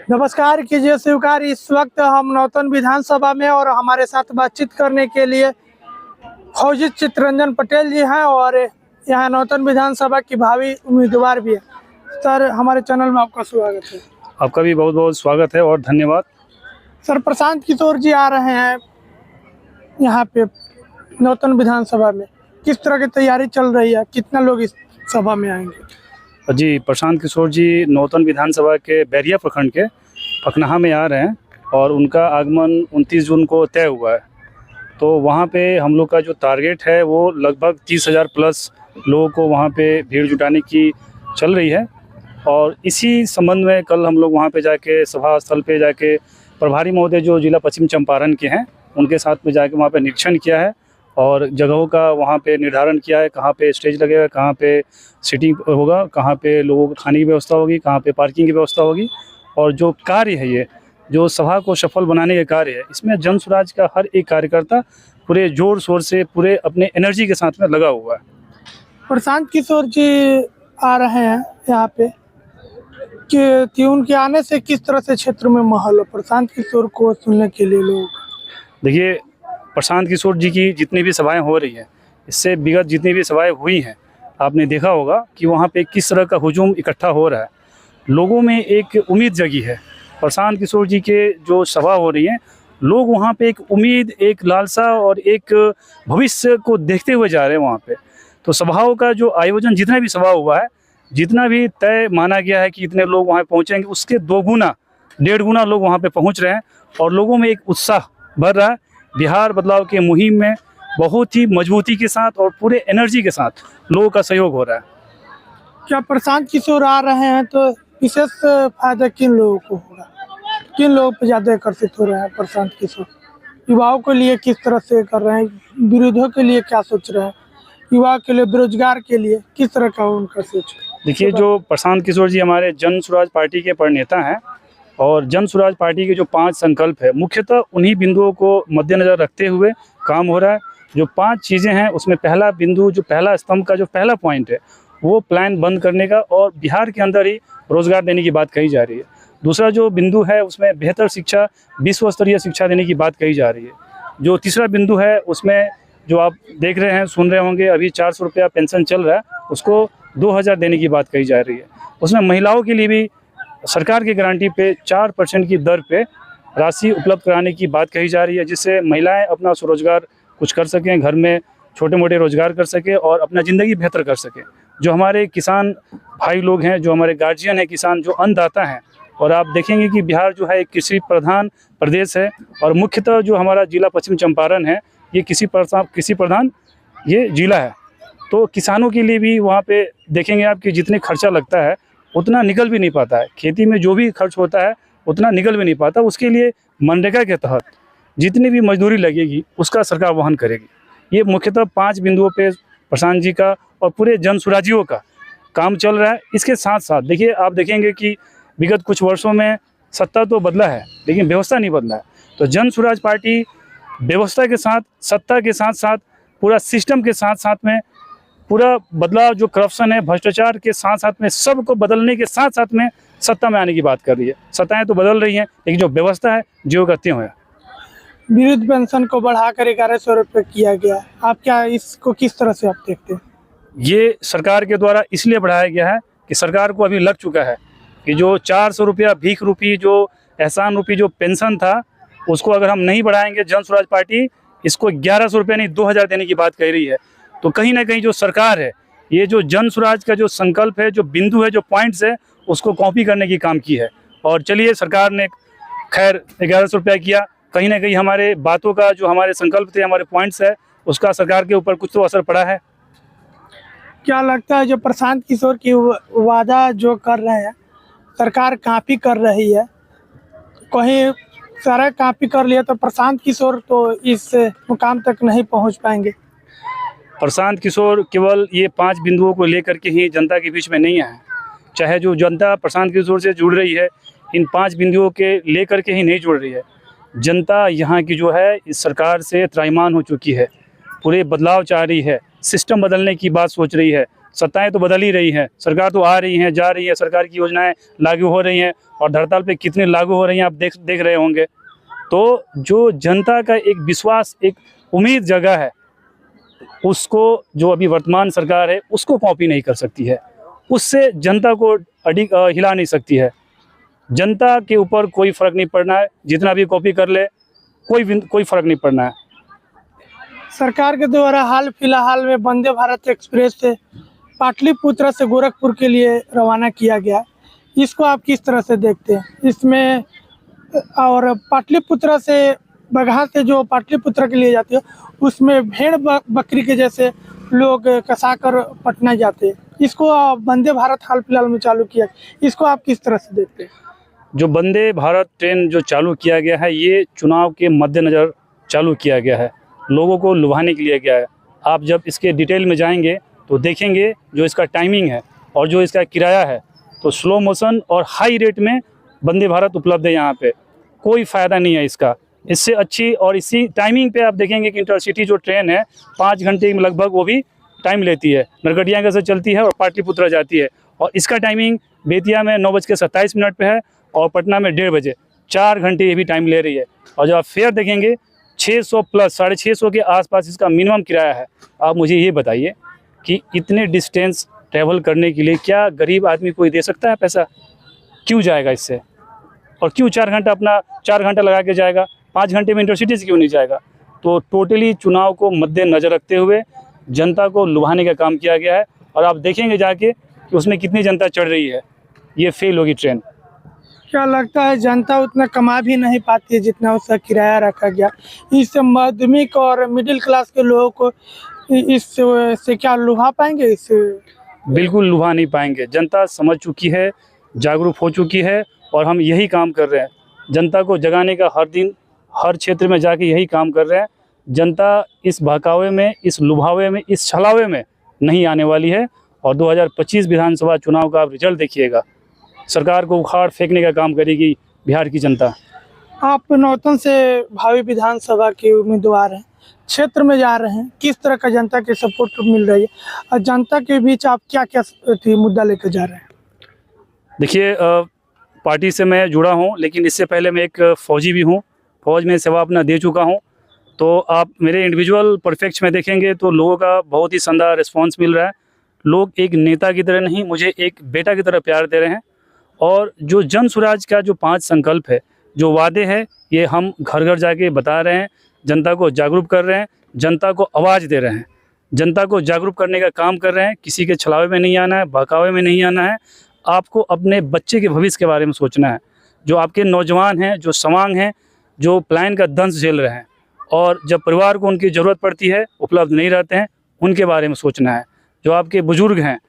नमस्कार कीजिए स्वीकार। इस वक्त हम नौतन विधानसभा में और हमारे साथ बातचीत करने के लिए फौजी चित्तरंजन पटेल जी हैं और यहाँ नौतन विधानसभा की भावी उम्मीदवार भी है। सर, हमारे चैनल में आपका स्वागत है। आपका भी बहुत बहुत स्वागत है और धन्यवाद। सर, प्रशांत किशोर जी आ रहे हैं यहाँ पे नौतन विधानसभा में, किस तरह की तैयारी चल रही है, कितना लोग इस सभा में आएंगे? जी, प्रशांत किशोर जी नौतन विधानसभा के बैरिया प्रखंड के पखनाहा में आ रहे हैं और उनका आगमन 29 जून को तय हुआ है। तो वहाँ पे हम लोग का जो टारगेट है वो लगभग 30,000 प्लस लोगों को वहाँ पे भीड़ जुटाने की चल रही है। और इसी संबंध में कल हम लोग वहाँ पे जाके सभा स्थल पे जाके प्रभारी महोदय जो जिला पश्चिम चंपारण के हैं उनके साथ में जाके वहाँ पे निरीक्षण किया है और जगहों का वहाँ पे निर्धारण किया है, कहाँ पे स्टेज लगेगा, कहाँ पे सीटिंग होगा, कहाँ पे लोगों को खाने की व्यवस्था होगी, कहाँ पे पार्किंग की व्यवस्था होगी। और जो कार्य है, ये जो सभा को सफल बनाने का कार्य है, इसमें जन स्वराज का हर एक कार्यकर्ता पूरे जोर शोर से पूरे अपने एनर्जी के साथ में लगा हुआ है। प्रशांत किशोर जी आ रहे हैं यहाँ पे कि उनके आने से किस तरह से क्षेत्र में माहौल है प्रशांत किशोर को सुनने के लिए लोग? देखिए, प्रशांत किशोर जी की जितनी भी सभाएं हो रही हैं, इससे विगत जितनी भी सभाएं हुई हैं, आपने देखा होगा कि वहाँ पे किस तरह का हुजूम इकट्ठा हो रहा है। लोगों में एक उम्मीद जगी है। प्रशांत किशोर जी के जो सभा हो रही है, लोग वहाँ पे एक उम्मीद, एक लालसा और एक भविष्य को देखते हुए जा रहे हैं वहाँ पे। तो सभाओं का जो आयोजन, जितना भी सभा हुआ है, जितना भी तय माना गया है कि इतने लोग वहाँ पहुँचेंगे, उसके 2 गुना 1.5 गुना लोग वहाँ पे पहुँच रहे हैं और लोगों में एक उत्साह बढ़ रहा है। बिहार बदलाव के मुहिम में बहुत ही मजबूती के साथ और पूरे एनर्जी के साथ लोगों का सहयोग हो रहा है। क्या प्रशांत किशोर आ रहे हैं तो विशेष फायदा किन लोगों को होगा, किन लोगों पर ज़्यादा आकर्षित हो रहे हैं प्रशांत किशोर? युवाओं के लिए किस तरह से कर रहे हैं, विरोधियों के लिए क्या सोच रहे हैं, युवा के लिए, बेरोजगार के लिए किस तरह का उनका सोच? देखिए, जो प्रशांत किशोर जी हमारे जन स्वराज पार्टी के प्रणेता हैं और जन स्वराज पार्टी के जो 5 संकल्प है, मुख्यतः उन्हीं बिंदुओं को मद्देनजर रखते हुए काम हो रहा है। जो 5 चीज़ें हैं, उसमें पहला बिंदु, जो पहला स्तंभ का जो पहला पॉइंट है, वो प्लान बंद करने का और बिहार के अंदर ही रोजगार देने की बात कही जा रही है। दूसरा जो बिंदु है, उसमें बेहतर शिक्षा, विश्व स्तरीय शिक्षा देने की बात कही जा रही है। जो तीसरा बिंदु है, उसमें जो आप देख रहे हैं, सुन रहे होंगे, अभी 400 रुपया पेंशन चल रहा है, उसको 2,000 देने की बात कही जा रही है। उसमें महिलाओं के लिए भी सरकार की गारंटी पे 4% की दर पे राशि उपलब्ध कराने की बात कही जा रही है, जिससे महिलाएं अपना स्वरोजगार कुछ कर सकें, घर में छोटे मोटे रोजगार कर सकें और अपना ज़िंदगी बेहतर कर सकें। जो हमारे किसान भाई लोग हैं, जो हमारे गार्जियन हैं किसान, जो अन्नदाता हैं, और आप देखेंगे कि बिहार जो है एक कृषि प्रधान प्रदेश है और मुख्यतः जो हमारा जिला पश्चिम चंपारण है, ये कृषि प्रधान ये जिला है। तो किसानों के लिए भी वहाँ पे देखेंगे आप कि जितने खर्चा लगता है उतना निकल भी नहीं पाता है। खेती में जो भी खर्च होता है उतना निकल भी नहीं पाता। उसके लिए मनरेगा के तहत जितनी भी मजदूरी लगेगी उसका सरकार वहन करेगी। ये मुख्यतः 5 बिंदुओं पे प्रशांत जी का और पूरे जन स्वराजियों का काम चल रहा है। इसके साथ साथ देखिए, आप देखेंगे कि विगत कुछ वर्षों में सत्ता तो बदला है लेकिन व्यवस्था नहीं बदला है। तो जन स्वराज पार्टी व्यवस्था के साथ, सत्ता के साथ साथ, पूरा सिस्टम के साथ साथ में पूरा बदलाव, जो करप्शन है, भ्रष्टाचार के साथ साथ में, सबको बदलने के साथ साथ में सत्ता में आने की बात कर रही है। सत्ताएं तो बदल रही हैं लेकिन जो व्यवस्था है जो का त्यों है। विरुद्ध पेंशन को बढ़ाकर 1100 रुपये किया गया, आप क्या इसको किस तरह से आप देखते हैं? ये सरकार के द्वारा इसलिए बढ़ाया गया है कि सरकार को अभी लग चुका है कि जो 400 रुपया भीख रूपी, जो एहसान रूपी जो पेंशन था, उसको अगर हम नहीं बढ़ाएंगे, जन स्वराज पार्टी इसको 1100 रुपये नहीं 2,000 देने की बात कह रही है। तो कहीं ना कहीं जो सरकार है, ये जो जन स्वराज का जो संकल्प है, जो बिंदु है, जो पॉइंट्स है, उसको कॉपी करने की काम की है। और चलिए, सरकार ने खैर 1100 रुपया किया, कहीं ना कहीं हमारे बातों का, जो हमारे संकल्प थे, हमारे पॉइंट्स है, उसका सरकार के ऊपर कुछ तो असर पड़ा है। क्या लगता है जो प्रशांत किशोर की वादा जो कर रहे हैं, सरकार कॉपी कर रही है, कहीं सारा कॉपी कर लिया तो प्रशांत किशोर तो इस मुकाम तक नहीं पहुंच पाएंगे? प्रशांत किशोर केवल ये 5 बिंदुओं को लेकर के ही जनता के बीच में नहीं आए। चाहे जो जनता प्रशांत किशोर से जुड़ रही है, इन 5 बिंदुओं के लेकर के ही नहीं जुड़ रही है। जनता यहाँ की जो है इस सरकार से त्राहिमाम हो चुकी है, पूरे बदलाव चाह रही है, सिस्टम बदलने की बात सोच रही है, सत्ताएं तो बदल ही रही हैं, सरकार तो आ रही हैं, जा रही है, सरकार की योजनाएं लागू हो रही हैं और धड़ताल पे कितनी लागू हो रही हैं आप देख रहे होंगे। तो जो जनता का एक विश्वास, एक उम्मीद जगह है, उसको जो अभी वर्तमान सरकार है उसको कॉपी नहीं कर सकती है, उससे जनता को हिला नहीं सकती है। जनता के ऊपर कोई फ़र्क नहीं पड़ना है, जितना भी कॉपी कर ले कोई फ़र्क नहीं पड़ना है। सरकार के द्वारा हाल फिलहाल में वंदे भारत एक्सप्रेस से पाटलिपुत्र से गोरखपुर के लिए रवाना किया गया, इसको आप किस तरह से देखते हैं इसमें? और पाटलिपुत्र से बगहा से जो पाटलिपुत्र के लिए जाती है उसमें भेड़ बकरी के जैसे लोग कसाकर पटना जाते हैं, इसको वंदे भारत हाल फिलहाल में चालू किया, इसको आप किस तरह से देखते हैं? जो वंदे भारत ट्रेन जो चालू किया गया है, ये चुनाव के मद्देनज़र चालू किया गया है, लोगों को लुभाने के लिए गया है। आप जब इसके डिटेल में जाएंगे तो देखेंगे जो इसका टाइमिंग है और जो इसका किराया है, तो स्लो मोशन और हाई रेट में वंदे भारत उपलब्ध है। यहाँ पे कोई फ़ायदा नहीं है इसका, इससे अच्छी और इसी टाइमिंग पे आप देखेंगे कि इंटरसिटी जो ट्रेन है 5 घंटे में लगभग वो भी टाइम लेती है, नरकटियागंज से चलती है और पाटलिपुत्र जाती है, और इसका टाइमिंग बेतिया में 9:27 पे है और पटना में 1:30 बजे, 4 घंटे ये भी टाइम ले रही है। और जब आप फेयर देखेंगे 600 प्लस 650 के आसपास इसका मिनिमम किराया है। आप मुझे ये बताइए कि इतने डिस्टेंस ट्रैवल करने के लिए क्या गरीब आदमी कोई दे सकता है पैसा? क्यों जाएगा इससे? और क्यों 4 घंटा अपना 4 घंटा लगा के जाएगा? 5 घंटे में इंटरसिटी से क्यों नहीं जाएगा? तो टोटली चुनाव को मद्देनज़र रखते हुए जनता को लुभाने का काम किया गया है, और आप देखेंगे जाके कि उसमें कितनी जनता चढ़ रही है। ये फेल होगी ट्रेन। क्या लगता है जनता उतना कमा भी नहीं पाती है जितना उसका किराया रखा गया, इससे मध्यमिक और मिडिल क्लास के लोगों को इससे क्या लुभा पाएंगे? इससे बिल्कुल लुभा नहीं पाएंगे। जनता समझ चुकी है, जागरूक हो चुकी है, और हम यही काम कर रहे हैं, जनता को जगाने का। हर दिन हर क्षेत्र में जाके यही काम कर रहे हैं। जनता इस बहकावे में, इस लुभावे में, इस छलावे में नहीं आने वाली है। और 2025 विधानसभा चुनाव का आप रिजल्ट देखिएगा, सरकार को उखाड़ फेंकने का काम करेगी बिहार की जनता। आप नौतन से भावी विधानसभा के उम्मीदवार हैं, क्षेत्र में जा रहे हैं, किस तरह का जनता के सपोर्ट मिल रही है और जनता के बीच आप क्या क्या मुद्दा लेकर जा रहे हैं? देखिए, पार्टी से मैं जुड़ा हूं, लेकिन इससे पहले मैं एक फ़ौजी भी हूं, फ़ौज में सेवा अपना दे चुका हूं। तो आप मेरे इंडिविजुअल परफेक्ट में देखेंगे तो लोगों का बहुत ही शानदार रिस्पॉन्स मिल रहा है। लोग एक नेता की तरह नहीं, मुझे एक बेटा की तरह प्यार दे रहे हैं। और जो जन स्वराज का जो 5 संकल्प है, जो वादे हैं, ये हम घर घर जाके बता रहे हैं, जनता को जागरूक कर रहे हैं, जनता को आवाज़ दे रहे हैं, जनता को जागरूक करने का काम कर रहे हैं। किसी के छलावे में नहीं आना है, बहकावे में नहीं आना है। आपको अपने बच्चे के भविष्य के बारे में सोचना है। जो आपके नौजवान हैं, जो सवांग हैं, जो प्लान का दंश झेल रहे हैं और जब परिवार को उनकी ज़रूरत पड़ती है उपलब्ध नहीं रहते हैं, उनके बारे में सोचना है। जो आपके बुजुर्ग हैं,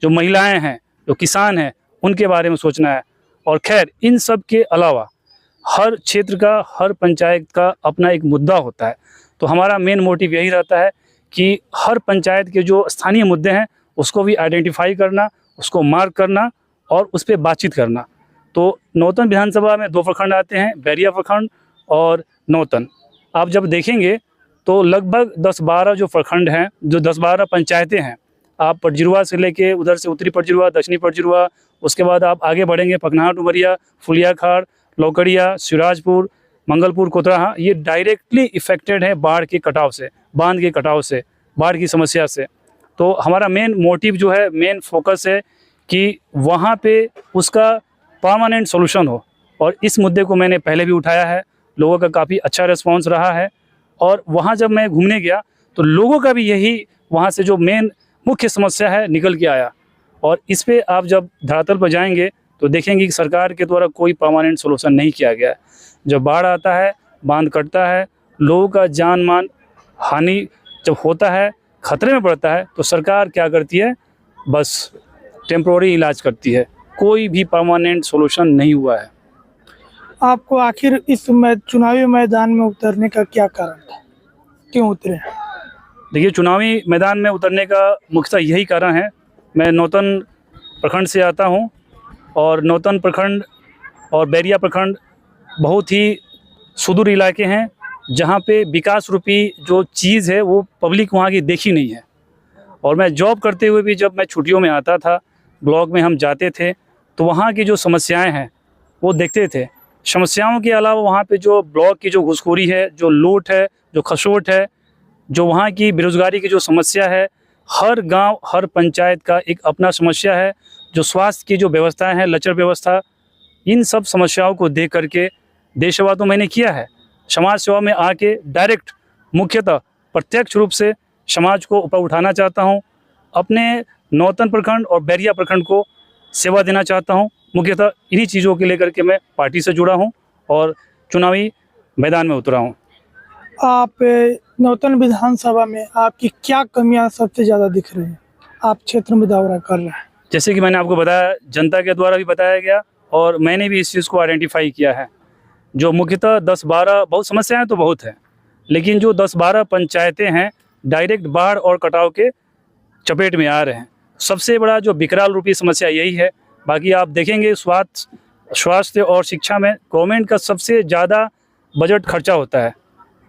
जो महिलाएं हैं, जो किसान हैं, उनके बारे में सोचना है। और खैर, इन सब के अलावा हर क्षेत्र का, हर पंचायत का अपना एक मुद्दा होता है। तो हमारा मेन मोटिव यही रहता है कि हर पंचायत के जो स्थानीय मुद्दे हैं उसको भी आइडेंटिफाई करना, उसको मार्क करना और उस पर बातचीत करना। तो नौतन विधानसभा में 2 प्रखंड आते हैं, बैरिया प्रखंड और नौतन। आप जब देखेंगे तो लगभग 10-12 जो प्रखंड हैं, जो 10-12 पंचायतें हैं, आप पटजिरुआ से लेके उधर से उत्तरी पटजिरुआ, दक्षिणी पटजिरुआ, उसके बाद आप आगे बढ़ेंगे पकनाहा डुमरिया, फुलियाखाड़, लौकड़िया, सिराजपुर, मंगलपुर, कोतराहा, ये डायरेक्टली इफेक्टेड है बाढ़ के कटाव से, बांध के कटाव से, बाढ़ की समस्या से। तो हमारा मेन मोटिव जो है, मेन फोकस है कि वहाँ पे उसका परमानेंट सॉल्यूशन हो। और इस मुद्दे को मैंने पहले भी उठाया है, लोगों का काफ़ी अच्छा रिस्पॉन्स रहा है। और वहाँ जब मैं घूमने गया तो लोगों का भी यही, वहाँ से जो मेन मुख्य समस्या है निकल के आया। और इस पे आप जब धरातल पर जाएंगे तो देखेंगे कि सरकार के द्वारा कोई परमानेंट सॉल्यूशन नहीं किया गया है। जब बाढ़ आता है, बांध कटता है, लोगों का जान मान हानि जब होता है, खतरे में पड़ता है, तो सरकार क्या करती है? बस टेम्प्रोरी इलाज करती है। कोई भी परमानेंट सॉल्यूशन नहीं हुआ है। आपको आखिर इस चुनावी मैदान में उतरने का क्या कारण था, क्यों उतरे? देखिए, चुनावी मैदान में उतरने का मुख्यतः यही कारण है, मैं नौतन प्रखंड से आता हूं, और नौतन प्रखंड और बैरिया प्रखंड बहुत ही सुदूर इलाके हैं, जहां पे विकास रूपी जो चीज़ है वो पब्लिक वहां की देखी नहीं है। और मैं जॉब करते हुए भी जब मैं छुट्टियों में आता था, ब्लॉक में हम जाते थे, तो वहाँ की जो समस्याएं हैं वो देखते थे। समस्याओं के अलावा वहाँ पे जो ब्लॉक की जो घुसखोरी है, जो लूट है, जो खसोट है, जो वहाँ की बेरोज़गारी की जो समस्या है, हर गांव हर पंचायत का एक अपना समस्या है। जो स्वास्थ्य की जो व्यवस्थाएं हैं, लचर व्यवस्था, इन सब समस्याओं को देख करके देश सेवा तो मैंने किया है, समाज सेवा में आके डायरेक्ट मुख्यतः प्रत्यक्ष रूप से समाज को ऊपर उठाना चाहता हूँ। अपने नौतन प्रखंड और बैरिया प्रखंड को सेवा देना चाहता हूँ। मुख्यतः इन्हीं चीज़ों के लेकर के मैं पार्टी से जुड़ा हूँ और चुनावी मैदान में उतरा हूँ। आप नौतन विधानसभा में आपकी क्या कमियां सबसे ज़्यादा दिख रही हैं? आप क्षेत्र में दौरा कर रहे हैं। जैसे कि मैंने आपको बताया, जनता के द्वारा भी बताया गया और मैंने भी इस चीज़ को आइडेंटिफाई किया है। जो मुख्यतः 10-12 बहुत समस्याएं तो बहुत हैं, लेकिन जो 10-12 पंचायतें हैं डायरेक्ट बाढ़ और कटाव के चपेट में आ रहे हैं। सबसे बड़ा जो विकराल रूपी समस्या यही है। बाकी आप देखेंगे स्वास्थ्य और शिक्षा में गवर्नमेंट का सबसे ज़्यादा बजट खर्चा होता है।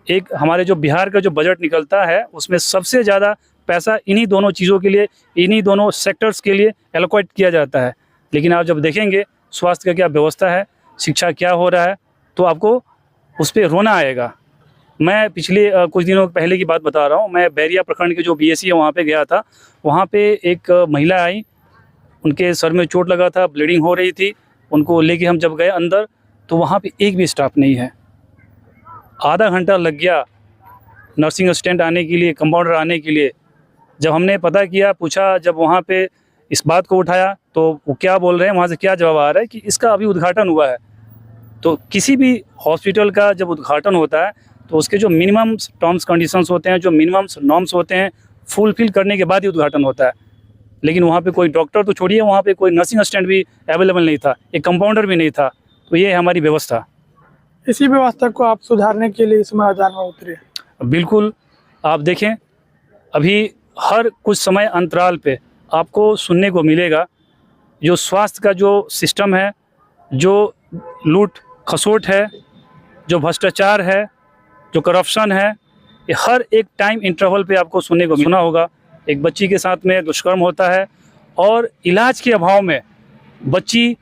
एक हमारे जो बिहार का जो बजट निकलता है उसमें सबसे ज़्यादा पैसा इन्हीं दोनों चीज़ों के लिए, इन्हीं दोनों सेक्टर्स के लिए एलोकेट किया जाता है। लेकिन आप जब देखेंगे स्वास्थ्य का क्या व्यवस्था है, शिक्षा क्या हो रहा है, तो आपको उस पर रोना आएगा। मैं पिछले कुछ दिनों पहले की बात बता रहा हूँ। मैं बैरिया प्रखंड के जो बीएससी है वहाँ पे गया था। वहाँ पे एक महिला आई, उनके सर में चोट लगा था, ब्लीडिंग हो रही थी। उनको लेके हम जब गए अंदर तो वहाँ पे एक भी स्टाफ नहीं है। आधा घंटा लग गया नर्सिंग असिस्टेंट आने के लिए, कंपाउंडर आने के लिए। जब हमने पता किया, पूछा, जब वहाँ पे इस बात को उठाया तो वो क्या बोल रहे हैं, वहाँ से क्या जवाब आ रहा है कि इसका अभी उद्घाटन हुआ है। तो किसी भी हॉस्पिटल का जब उद्घाटन होता है तो उसके जो मिनिमम टर्म्स कंडीशंस होते हैं, जो मिनिमम नॉर्म्स होते हैं, फुलफिल करने के बाद ही उद्घाटन होता है। लेकिन वहाँ पे कोई डॉक्टर तो छोड़िए, वहाँ पे कोई नर्सिंग असिस्टेंट भी अवेलेबल नहीं था, एक कंपाउंडर भी नहीं था। तो ये है हमारी व्यवस्था। इसी व्यवस्था को आप सुधारने के लिए इस मैदान में उतरे। बिल्कुल, आप देखें अभी हर कुछ समय अंतराल पे आपको सुनने को मिलेगा जो स्वास्थ्य का जो सिस्टम है, जो लूट खसोट है, जो भ्रष्टाचार है, जो करप्शन है, ये हर एक टाइम इंटरवल पे आपको सुना होगा। एक बच्ची के साथ में दुष्कर्म होता है और इलाज के अभाव में बच्ची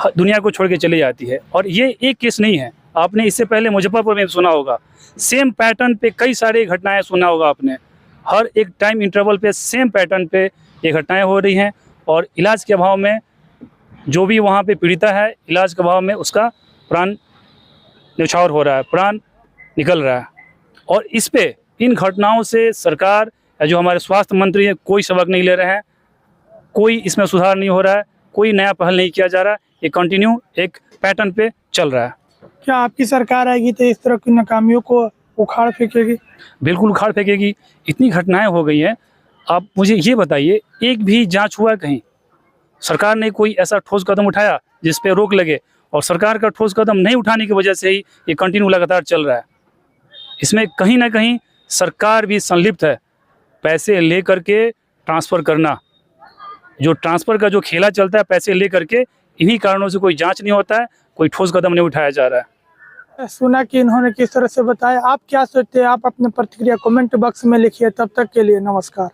दुनिया को छोड़ के चली जाती है। और ये एक केस नहीं है, आपने इससे पहले मुजफ्फरपुर में सुना होगा। सेम पैटर्न पे कई सारी घटनाएं सुना होगा आपने। हर एक टाइम इंटरवल पे सेम पैटर्न पे ये घटनाएं हो रही हैं और इलाज के अभाव में जो भी वहाँ पे पीड़िता है, इलाज के अभाव में उसका प्राण न्यौछावर हो रहा है, प्राण निकल रहा है। और इस पे, इन घटनाओं से सरकार या जो हमारे स्वास्थ्य मंत्री हैं कोई सबक नहीं ले रहे हैं, कोई इसमें सुधार नहीं हो रहा है, कोई नया पहल नहीं किया जा रहा है। ये कंटिन्यू एक पैटर्न पे चल रहा है। क्या आपकी सरकार आएगी तो इस तरह की नाकामियों को उखाड़ फेंकेगी? बिल्कुल उखाड़ फेंकेगी। इतनी घटनाएं हो गई हैं। आप मुझे ये बताइए, एक भी जांच हुआ कहीं? सरकार ने कोई ऐसा ठोस कदम उठाया जिस पे रोक लगे? और सरकार का ठोस कदम नहीं उठाने की वजह से ही ये कंटिन्यू लगातार चल रहा है। इसमें कहीं ना कहीं सरकार भी संलिप्त है। पैसे ले करके ट्रांसफ़र करना, जो ट्रांसफ़र का जो खेला चलता है पैसे ले करके, इन्हीं कारणों से कोई जांच नहीं होता है, कोई ठोस कदम नहीं उठाया जा रहा है। सुना कि इन्होंने किस तरह से बताया। आप क्या सोचते हैं? आप अपने प्रतिक्रिया कमेंट बॉक्स में लिखिए। तब तक के लिए नमस्कार।